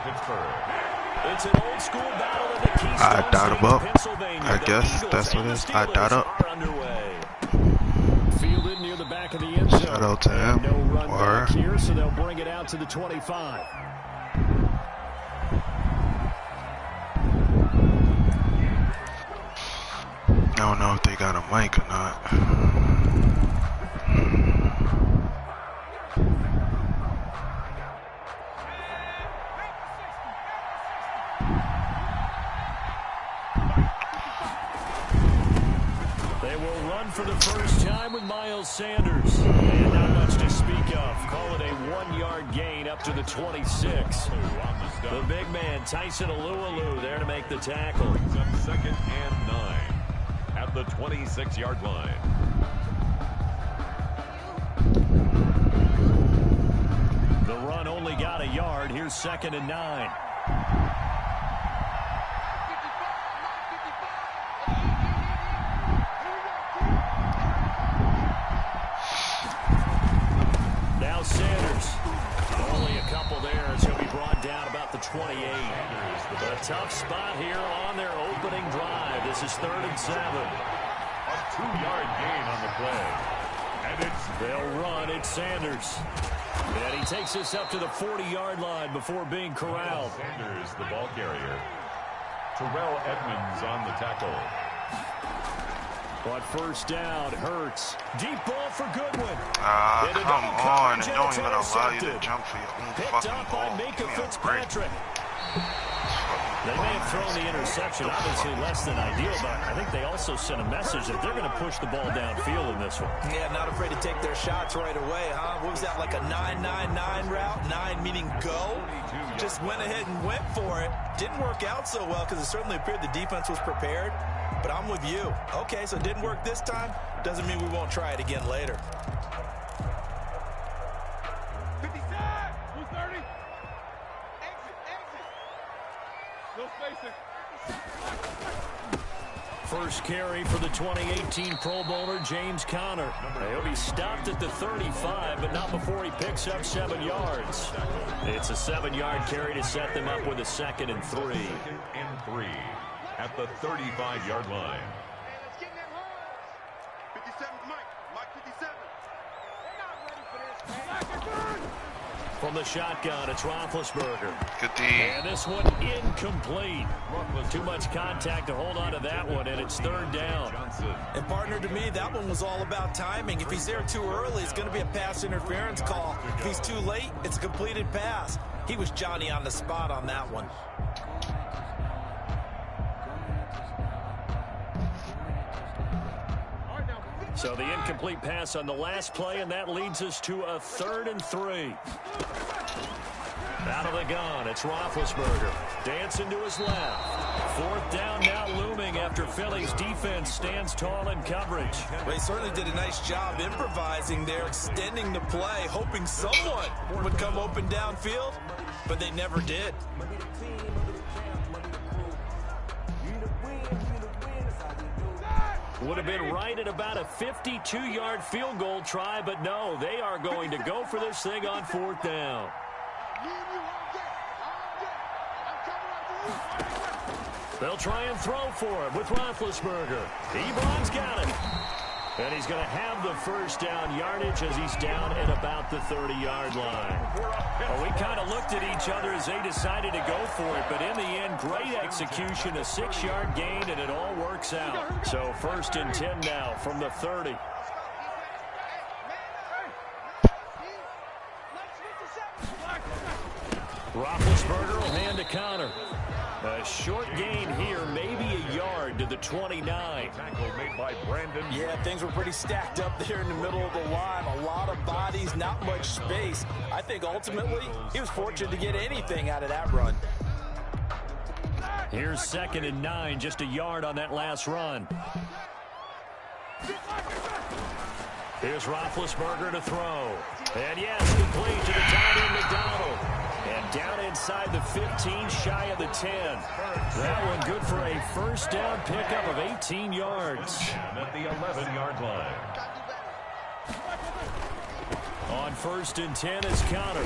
Pittsburgh. It's an old school battle in the Keystone I doubt him up. Pennsylvania. I guess that's what it is. I doubt up. Fielded near the back of the end zone. Shout out to him. No run back here, so they'll bring it out to the 25. I don't know if they got a mic or not. They will run for the first time with Miles Sanders. And not much to speak of. Call it a 1-yard gain up to the 26. The big man, Tyson Alualu, there to make the tackle. Brings up 2nd and 9 at the 26-yard line. The run only got a yard. Here's 2nd and 9. Now Sanders. Only a couple there as he'll be brought down about the 28. A tough spot here on their opening drive. This is 3rd and 7. A 2-yard gain on the play. And they'll run. It's Sanders. And he takes this up to the 40-yard line before being corralled. Sanders, the ball carrier. Terrell Edmonds on the tackle. But first down, Hurts. Deep ball for Goodwin. Come on. It don't even allow you to jump for your own fucking ball. Give me a break. They may have thrown the interception, obviously less than ideal, but I think they also sent a message that they're going to push the ball downfield in this one. Yeah, not afraid to take their shots right away, huh? What was that, like a 9-9-9 route? 9 meaning go? Just went ahead and went for it. Didn't work out so well because it certainly appeared the defense was prepared. But I'm with you. Okay, so it didn't work this time. Doesn't mean we won't try it again later. 57, 230. Exit. No spacing. First carry for the 2018 Pro Bowler, James Conner. He'll be stopped at the 35, but not before he picks up 7 yards. It's a 7-yard carry to set them up with a 2nd and 3. 2nd and 3 at the 35-yard line. Hey, let's get in that line. 57's Mike 57. They're not ready for this. From the shotgun, it's Roethlisberger. Good D. And this one incomplete. Too much contact to hold on to that one, and it's 3rd down. And partner, to me, that one was all about timing. If he's there too early, it's going to be a pass interference call. If he's too late, it's a completed pass. He was Johnny on the spot on that one. So the incomplete pass on the last play, and that leads us to a 3rd and 3. Out of the gun, it's Roethlisberger. Dancing to his left. 4th down now looming after Philly's defense stands tall in coverage. They certainly did a nice job improvising there, extending the play, hoping someone would come open downfield, but they never did. Would have been right at about a 52-yard field goal try, but no, they are going to go for this thing on 4th down. They'll try and throw for it with Roethlisberger. Ebron's got it. And he's going to have the first down yardage as he's down at about the 30-yard line. Well, we kind of looked at each other as they decided to go for it, but in the end, great execution, a 6-yard gain, and it all works out. So 1st and 10 now from the 30. Roethlisberger will hand to Conner. A short gain here, maybe a yard to the 29. Tackle made by Brandon. Yeah, things were pretty stacked up there in the middle of the line. A lot of bodies, not much space. I think ultimately he was fortunate to get anything out of that run. Here's 2nd and 9, just a yard on that last run. Here's Roethlisberger to throw. And yes, complete to the tight end McDonald. And down inside the 15, shy of the 10. That one good for a first down pickup of 18 yards. And at the 11-yard line. On 1st and 10 is Conner.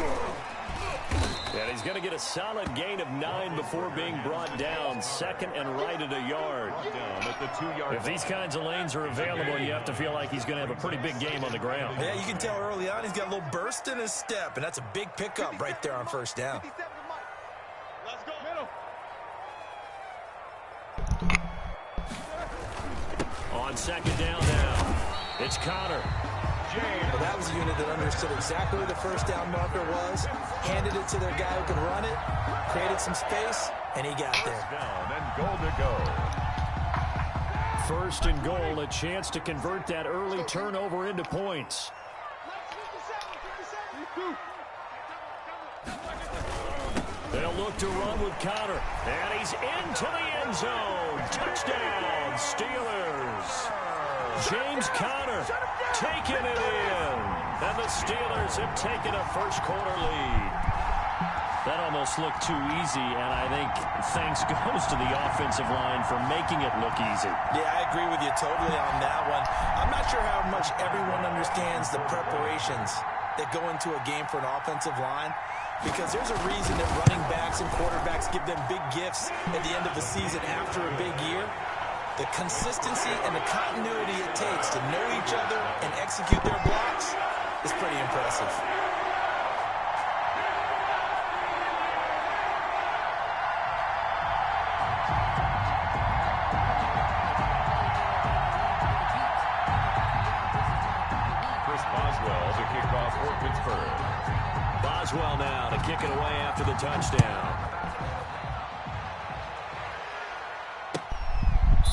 And he's going to get a solid gain of 9 before being brought down. Second and right at a yard. Down at the 2-yard If these kinds of lanes are available, you have to feel like he's going to have a pretty big game on the ground. Yeah, you can tell early on he's got a little burst in his step, and that's a big pickup right there on first down. Let's go. Middle. On second down now, it's Connor. Well, that was a unit that understood exactly where the first down marker was, handed it to their guy who could run it, created some space, and he got there. down and goal to go. First and goal, a chance to convert that early turnover into points. They'll look to run with Connor, and he's into the end zone. Touchdown, Steelers. James Conner taking it in. And the Steelers have taken a first-quarter lead. That almost looked too easy, and I think thanks goes to the offensive line for making it look easy. Yeah, I agree with you totally on that one. I'm not sure how much everyone understands the preparations that go into a game for an offensive line, because there's a reason that running backs and quarterbacks give them big gifts at the end of the season after a big year. The consistency and the continuity it takes to know each other and execute their blocks is pretty impressive. Chris Boswell to kick off for Pittsburgh. Boswell now to kick it away after the touchdown.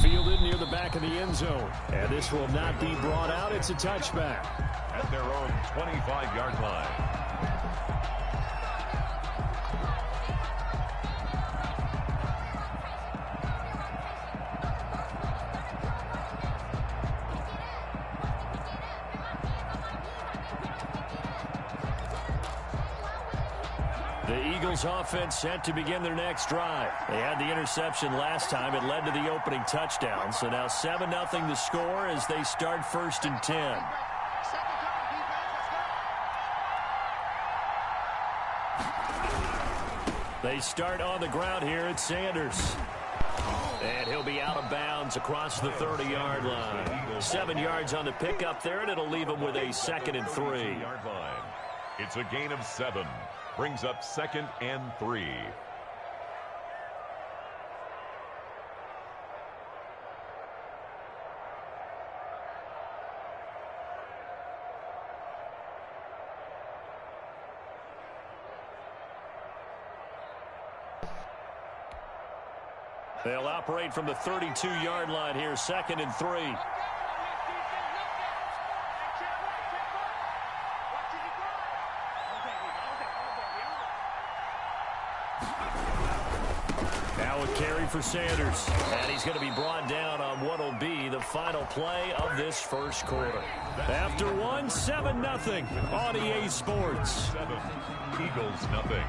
Fielded near the back of the end zone. And this will not be brought out. It's a touchback. At their own 25-yard line. The Eagles offense set to begin their next drive. They had the interception last time. It led to the opening touchdown. So now 7-0 the score as they start first and 10. They start on the ground here at Sanders. And he'll be out of bounds across the 30-yard line. 7 yards on the pickup there, and it'll leave him with a 2nd and 3. Yard line. It's a gain of 7. Brings up 2nd and 3. They'll operate from the 32-yard line here, 2nd and 3. Now a carry for Sanders. And he's going to be brought down on what will be the final play of this first quarter. After one, 7-0 on EA Sports. 7. Eagles nothing.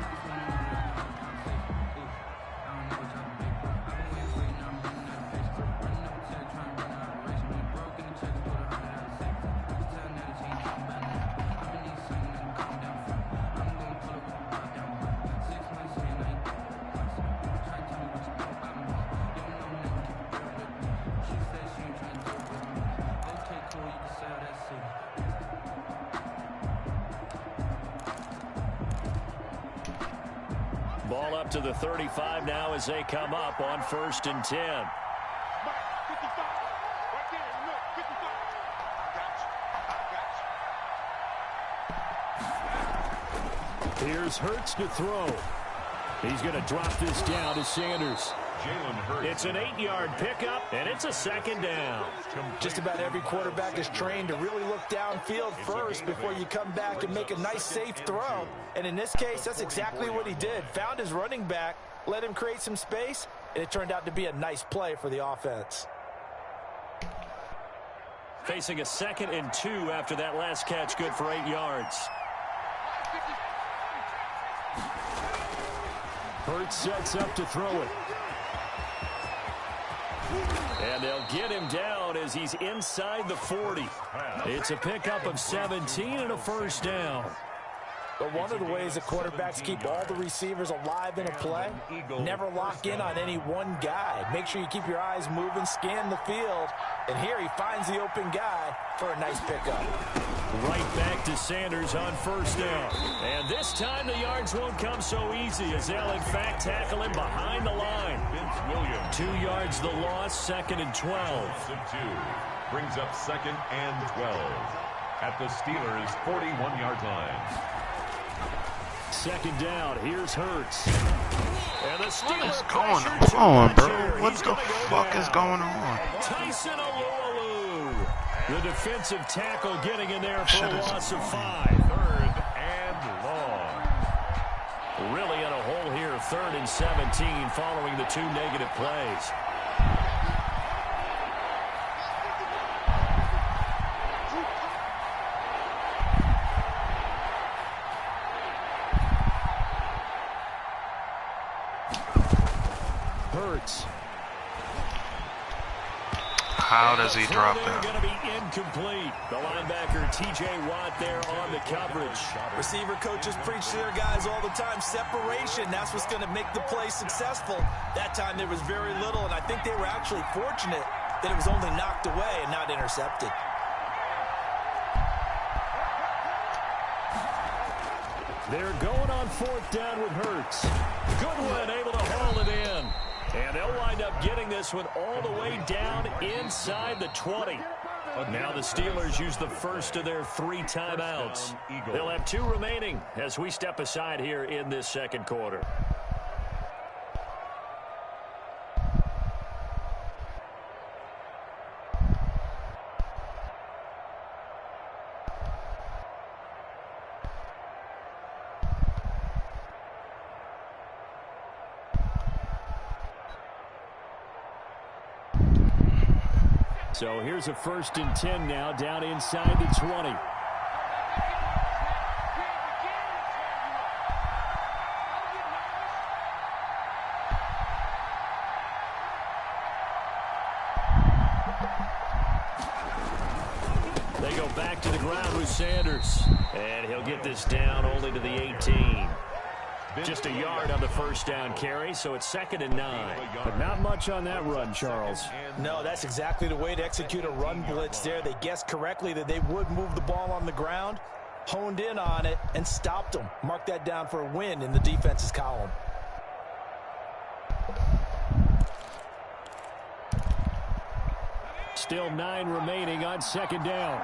Ball up to the 35 now as they come up on 1st and 10. Here's Hurts to throw. He's going to drop this down to Sanders. Jalen Hurts. It's an 8-yard pickup, and it's a 2nd down. Just about every quarterback is trained to really look downfield first before you come back and make a nice, safe throw. And in this case, that's exactly what he did. Found his running back, let him create some space, and it turned out to be a nice play for the offense. Facing a 2nd and 2 after that last catch, good for 8 yards. Hurts sets up to throw it. And they'll get him down as he's inside the 40. It's a pickup of 17 and a 1st down. But one of the ways that quarterbacks keep all the receivers alive in a play, never lock in on any one guy. Make sure you keep your eyes moving, scan the field. And here he finds the open guy for a nice pickup. Right back to Sanders on first down. And this time the yards won't come so easy as they'll in fact tackle him behind the line. 2 yards the loss, 2nd and 12. Brings up 2nd and 12 at the Steelers' 41-yard line. 2nd down, here's Hurts. And the Steelers What's going on, bro? What the fuck is going on? Tyson Alualu. The defensive tackle getting in there for a loss of 5. 3rd and long. Really in a hole here, 3rd and 17 following the 2 negative plays. How does he drop that? Going to be incomplete. The linebacker T.J. Watt there on the coverage. Receiver coaches preach to their guys all the time. Separation, that's what's going to make the play successful. That time there was very little, and I think they were actually fortunate that it was only knocked away and not intercepted. They're going on 4th down with Hurts. Goodwin able to haul it in. And they'll wind up getting this one all the way down inside the 20. Now the Steelers use the first of their 3 timeouts. They'll have 2 remaining as we step aside here in this 2nd quarter. So here's a 1st and 10 now down inside the 20. They go back to the ground with Sanders. And he'll get this down only to the 18. Just a yard on the 1st down carry, so it's 2nd and 9. But not much on that run, Charles. No, that's exactly the way to execute a run blitz there. They guessed correctly that they would move the ball on the ground, honed in on it, and stopped them. Mark that down for a win in the defense's column. Still 9 remaining on 2nd down.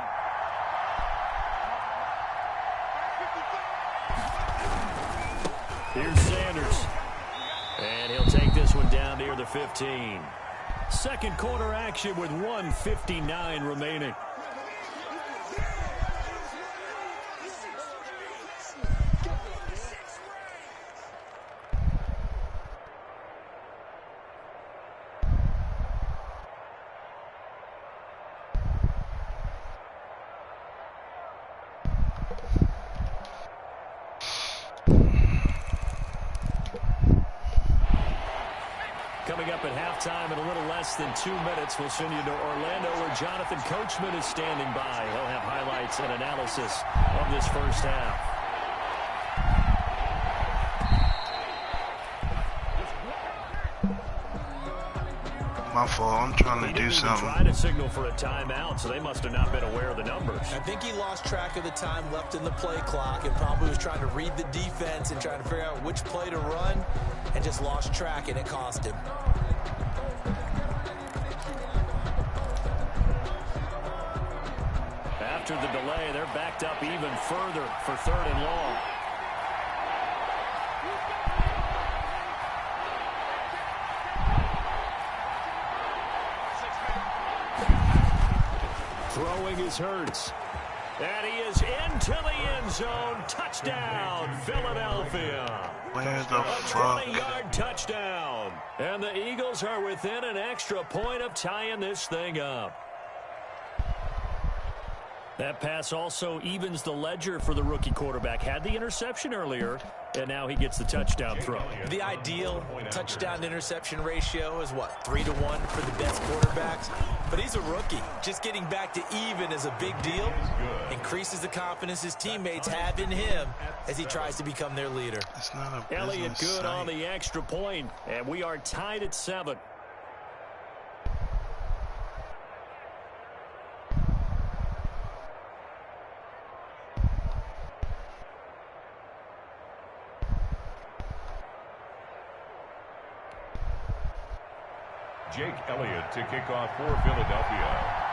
Here's Sanders. And he'll take this one down near the 15. 2nd quarter action with 1:59 remaining. Coming up at halftime in a little less than 2 minutes, we'll send you to Orlando where Jonathan Coachman is standing by. He'll have highlights and analysis of this 1st half. My fault. I'm trying to do something. Try to signal for a timeout, so they must have not been aware of the numbers. I think he lost track of the time left in the play clock and probably was trying to read the defense and trying to figure out which play to run and just lost track, and it cost him. After the delay, they're backed up even further for 3rd and long. Throwing is Hurts. And he is into the end zone. Touchdown, Philadelphia. Where the fuck? 20-yard touchdown. And the Eagles are within an extra point of tying this thing up. That pass also evens the ledger for the rookie quarterback. Had the interception earlier, and now he gets the touchdown throw. The ideal touchdown-interception ratio is, what, 3 to 1 for the best quarterbacks? But he's a rookie. Just getting back to even is a big deal. Increases the confidence his teammates have in him as he tries to become their leader. It's not a Elliott good site. on the extra point, and we are tied at 7. Jake Elliott to kick off for Philadelphia.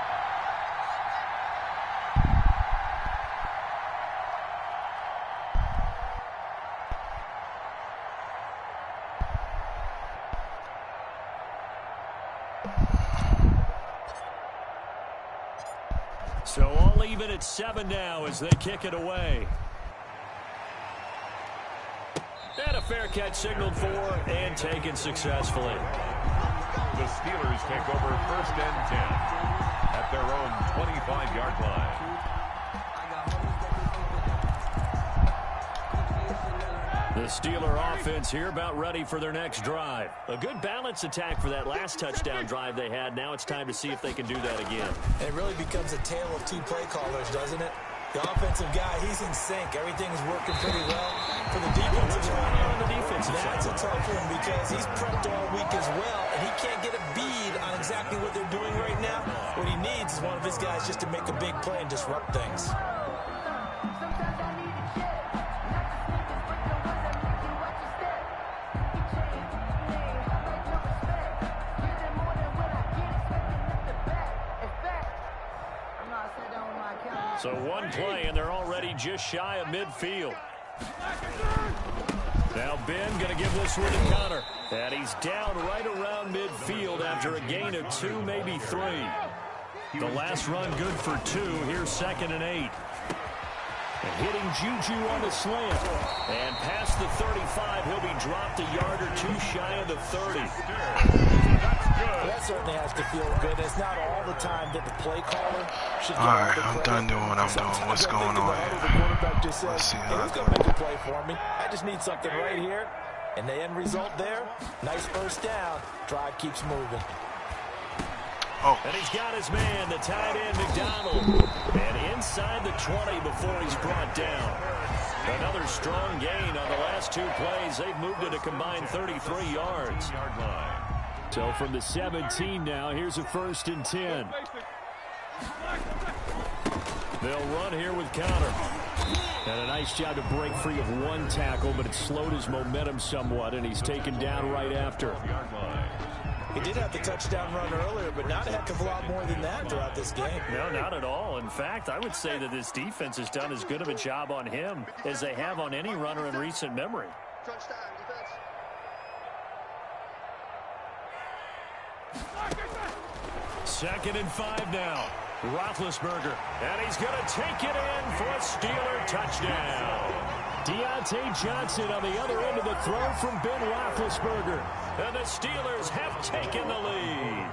So all even at 7 now as they kick it away. And a fair catch signaled for and taken successfully. The Steelers take over 1st and 10 at their own 25-yard line. The Steeler offense here about ready for their next drive. A good balance attack for that last touchdown drive they had. Now it's time to see if they can do that again. And it really becomes a tale of two play callers, doesn't it? The offensive guy, he's in sync. Everything's working pretty well. For the defensive side, that's a tough one because he's prepped all week as well, and he can't get a bead on exactly what they're doing right now. What he needs is one of his guys just to make a big play and disrupt things. So one play, and they're already just shy of midfield. Now Ben going to give this one to Connor. And he's down right around midfield after a gain of 2, maybe 3. The last run good for 2. Here's 2nd and 8. And hitting Juju on the slant. And past the 35, he'll be dropped a yard or 2 shy of the 30. That certainly has to feel good. It's not all the time that the play caller should get Alright, the I'm credit. done doing what I'm doing. Sometimes What's I going think on about here? it, the quarterback just says, Let's see hey, how who's I going do. to make a play for me? I just need something right here. And the end result there, nice first down. Drive keeps moving. Oh, And he's got his man, the tight end, McDonald. And inside the 20 before he's brought down. Another strong gain on the last 2 plays. They've moved it a combined 33 yards. So from the 17 now, here's a 1st and 10. They'll run here with Connor. And a nice job to break free of 1 tackle, but it slowed his momentum somewhat, and he's taken down right after. He did have the touchdown run earlier, but not a heck of a lot more than that throughout this game. No, not at all. In fact, I would say that this defense has done as good of a job on him as they have on any runner in recent memory. Touchdown, defense. 2nd and 5 now. Roethlisberger. And he's going to take it in for a Steeler touchdown. Deontay Johnson on the other end of the throw from Ben Roethlisberger. And the Steelers have taken the lead.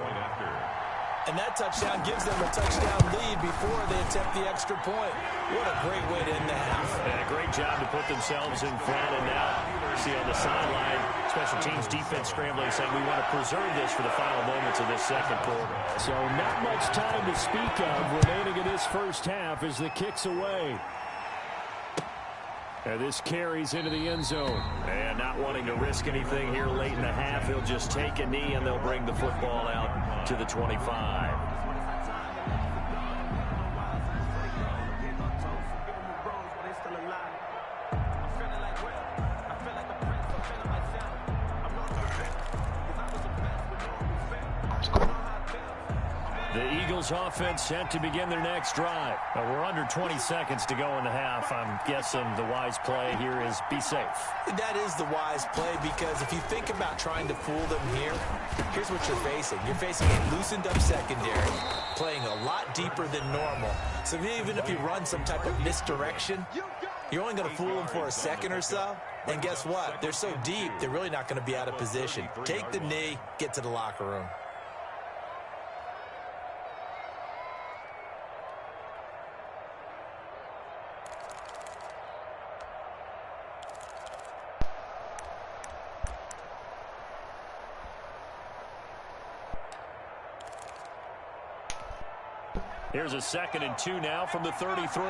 And that touchdown gives them a touchdown lead before they attempt the extra point. What a great way to end the half. And a great job to put themselves in front. And now, see on the sideline, special teams defense scrambling, saying we want to preserve this for the final moments of this 2nd quarter. So not much time to speak of remaining in this first half as the kick's away. And this carries into the end zone. And not wanting to risk anything here late in the half, he'll just take a knee and they'll bring the football out to the 25. The Eagles offense set to begin their next drive. We're under 20 seconds to go in the half. I'm guessing the wise play here is be safe. That is the wise play because if you think about trying to fool them here, here's what you're facing. You're facing a loosened up secondary, playing a lot deeper than normal. So even if you run some type of misdirection, you're only going to fool them for a second or so. And guess what? They're so deep, they're really not going to be out of position. Take the knee, get to the locker room. Here's a 2nd and 2 now from the 33.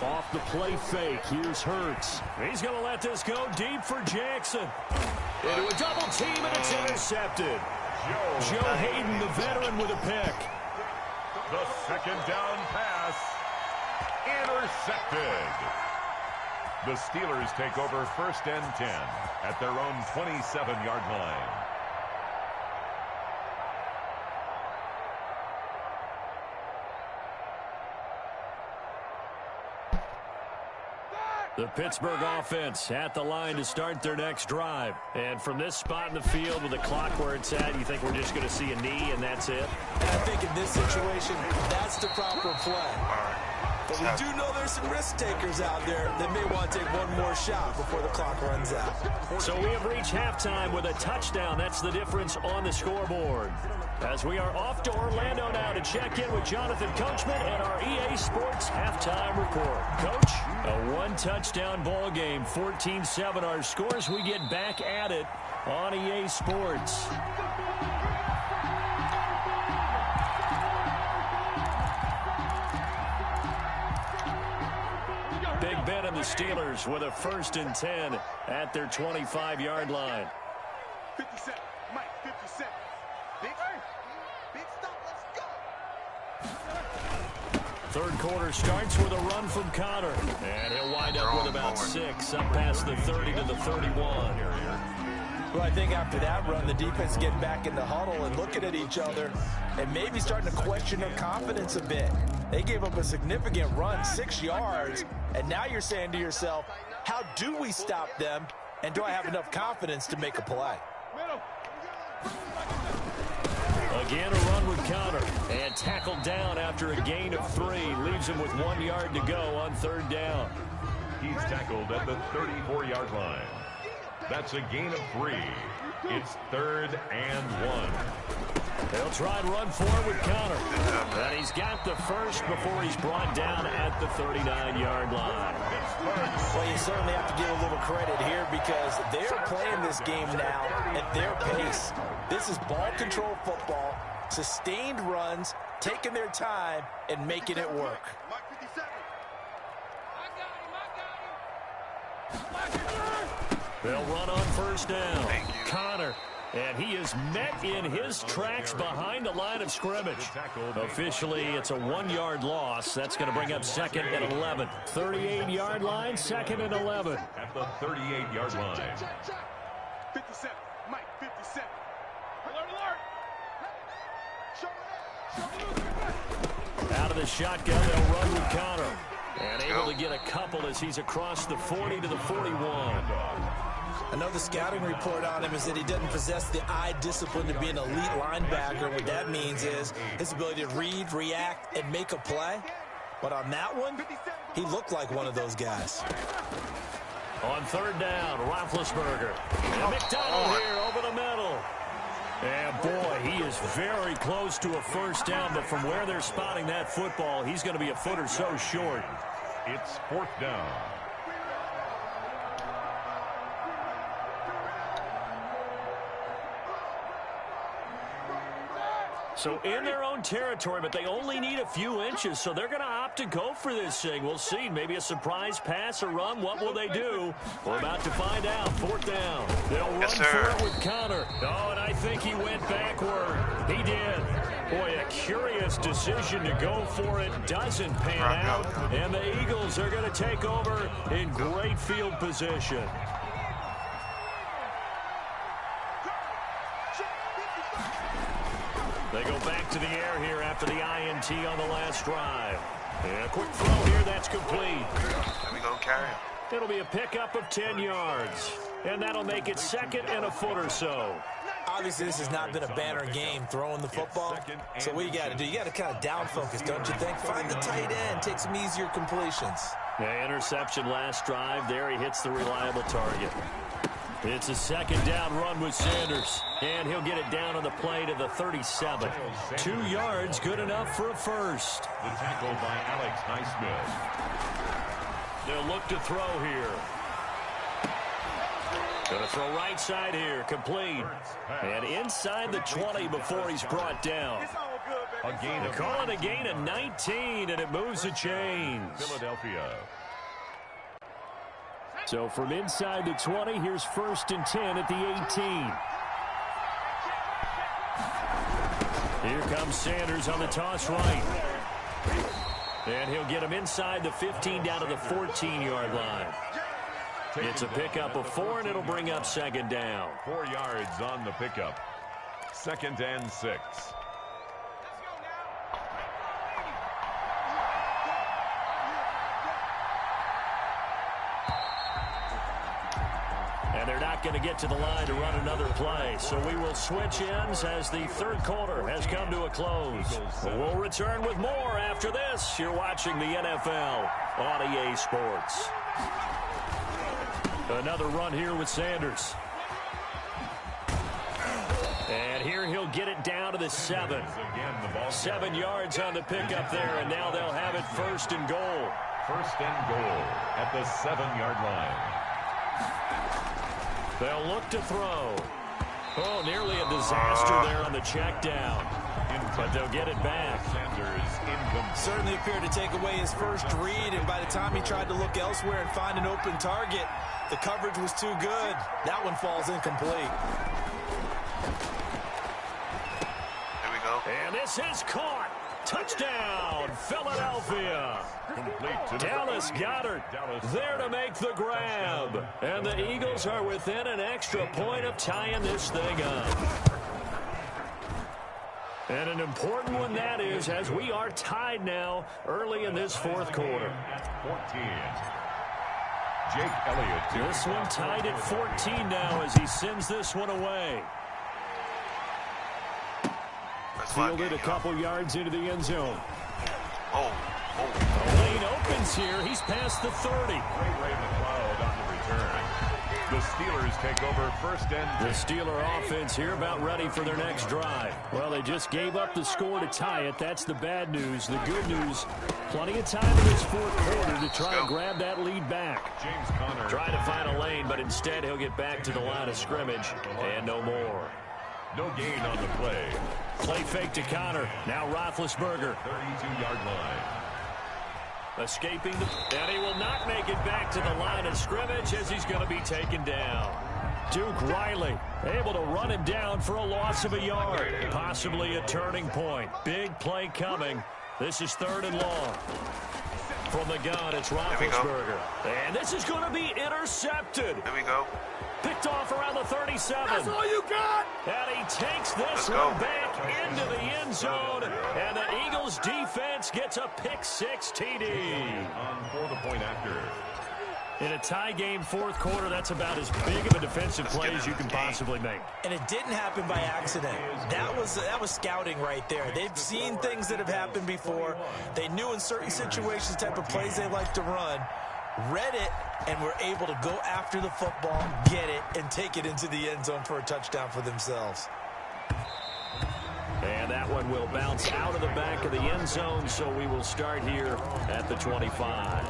Off the play fake. Here's Hurts. He's going to let this go deep for Jackson. Into a double team, and it's intercepted. Joe Hayden, the veteran, with a pick. The 2nd down pass intercepted. The Steelers take over 1st and 10 at their own 27-yard line. The Pittsburgh offense at the line to start their next drive. And from this spot in the field with the clock where it's at, you think we're just going to see a knee and that's it? I think in this situation, that's the proper play. But we do know there's some risk takers out there that may want to take one more shot before the clock runs out. So we have reached halftime with a touchdown. That's the difference on the scoreboard. As we are off to Orlando now to check in with Jonathan Coachman and our EA Sports halftime report. Coach, a one-touchdown ball game, 14-7 our scores. We get back at it on EA Sports. Big Ben and the Steelers with a 1st and 10 at their 25-yard line. 57, Mike, 57. Big stop, let's go. Third quarter starts with a run from Connor. And he'll wind up with about 6, up past the 30 to the 31. Well, I think after that run, the defense getting back in the huddle and looking at each other and maybe starting to question their confidence a bit. They gave up a significant run, 6 yards, and now you're saying to yourself, how do we stop them, and do I have enough confidence to make a play? Again, a run with Connor, and tackled down after a gain of 3. Leaves him with 1 yard to go on 3rd down. He's tackled at the 34-yard line. That's a gain of 3. It's 3rd and 1. They'll try and run for it with Connor. And he's got the first before he's brought down at the 39-yard line. Well, you certainly have to give a little credit here because they're playing this game now at their pace. This is ball control football, sustained runs, taking their time, and making it work. Mike, 57. I got him. They'll run on 1st down. Connor. And he is met in his tracks behind the line of scrimmage. Officially, it's a 1-yard loss. That's going to bring up 2nd and 11. 38-yard line, 2nd and 11. At the 38-yard line. 57, Mike, 57. Alert. Out of the shotgun, they'll run with Connor. And able to get a couple as he's across the 40 to the 41. I know the scouting report on him is that he doesn't possess the eye discipline to be an elite linebacker. What that means is his ability to read, react, and make a play. But on that one, he looked like one of those guys. On 3rd down, Roethlisberger. And McDonald here over the middle. And boy, he is very close to a 1st down, but from where they're spotting that football, he's going to be a foot or so short. It's 4th down. So in their own territory, but they only need a few inches, so they're going to opt to go for this thing. We'll see. Maybe a surprise pass or run. What will they do? We're about to find out. 4th down. They'll run for it with Connor. Oh, and I think he went backward. He did. Boy, a curious decision to go for it. Doesn't pan out. And the Eagles are going to take over in great field position. They go back to the air here after the INT on the last drive. And a quick throw here, that's complete. There we go, carry him. It'll be a pickup of 10 yards. And that'll make it 2nd and a foot or so. Obviously, this has not been a banner game throwing the football. So what you got to do, you got to kind of down focus, don't you think? Find the tight end, take some easier completions. Yeah, interception last drive. There he hits the reliable target. It's a 2nd down run with Sanders. And he'll get it down on the play to the 37. 2 yards, good enough for a first. The tackle by Alex Highsmith. They'll look to throw here. Going to throw right side here, complete. And inside the 20 before he's brought down. They call it a gain of 19, and it moves the chains. Philadelphia. So from inside the 20, here's 1st and 10 at the 18. Here comes Sanders on the toss right. And he'll get him inside the 15 down to the 14-yard line. It's a pickup of 4, and it'll bring up 2nd down. 4 yards on the pickup. 2nd and 6. And they're not going to get to the line to run another play. So we will switch ends as the 3rd quarter has come to a close. We'll return with more after this. You're watching the NFL on EA Sports. Another run here with Sanders. And here he'll get it down to the 7. 7 yards on the pickup there, and now they'll have it 1st and goal. 1st and goal at the 7-yard line. They'll look to throw. Oh, nearly a disaster there on the check down. But they'll get it back. Certainly appeared to take away his first read, and by the time he tried to look elsewhere and find an open target, the coverage was too good. That one falls incomplete. There we go. And this is caught. Touchdown, Philadelphia. Dallas Goedert there to make the grab. And the Eagles are within an extra point of tying this thing up. And an important one that is, as we are tied now early in this 4th quarter. 14. Jake Elliott. This one tied at 14 now as he sends this one away. Fielded a couple yards into the end zone. Lane opens here. He's past the 30. Ray McLeod on the return. The Steelers take over 1st and 10. The Steeler offense here about ready for their next drive. Well, they just gave up the score to tie it. That's the bad news. The good news, plenty of time in this 4th quarter to try and grab that lead back. James Conner trying to find a lane, but instead he'll get back to the line of scrimmage and no more. No gain on the play. Play fake to Conner. Now Roethlisberger. 32-yard line. Escaping, and he will not make it back to the line of scrimmage as he's going to be taken down. Duke Riley able to run him down for a loss of a yard. Possibly a turning point. Big play coming. This is 3rd and long. From the gun, it's Roethlisberger. And this is going to be intercepted. There we go. Picked off around the 37. That's all you got! And he takes this one back into the end zone. And the Eagles defense gets a pick-6 TD. For the point after. In a tie game 4th quarter, that's about as big of a defensive play as you can possibly make. And it didn't happen by accident. That was scouting right there. They've seen things that have happened before. They knew in certain situations the type of plays they like to run. Read it, and were able to go after the football, get it, and take it into the end zone for a touchdown for themselves. And that one will bounce out of the back of the end zone, so we will start here at the 25.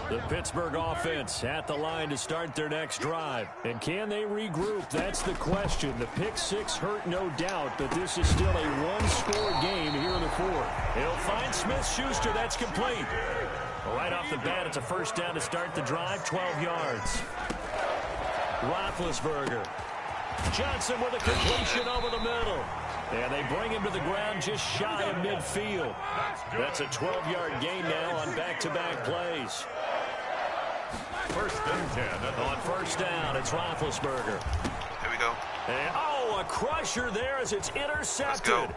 The Pittsburgh offense at the line to start their next drive. And can they regroup? That's the question. The pick-6 hurt, no doubt, but this is still a one-score game here in the 4th. He'll find Smith-Schuster. That's complete. Right off the bat, it's a 1st down to start the drive, 12 yards. Roethlisberger. Johnson with a completion over the middle. And they bring him to the ground just shy of midfield. That's a 12-yard gain now on back-to-back plays. 1st and 10. On 1st down, it's Roethlisberger. Here we go. And, a crusher there as it's intercepted.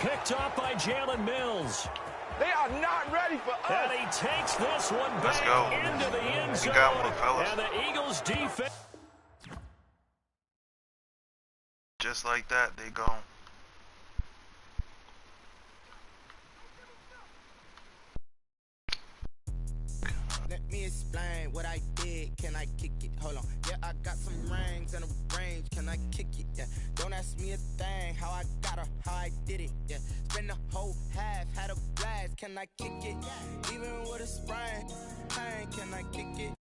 Picked up by Jalen Mills. They are not ready for us. And he takes this one back into the end zone. And the Eagles defense. Just like that, they go. me explain what I did. Can I kick it? Hold on. Yeah, I got some rings and a range. Can I kick it? Yeah. Don't ask me a thing. How I got her, how I did it. Yeah. Spend the whole half, had a blast. Can I kick it? Even with a sprain, can I kick it?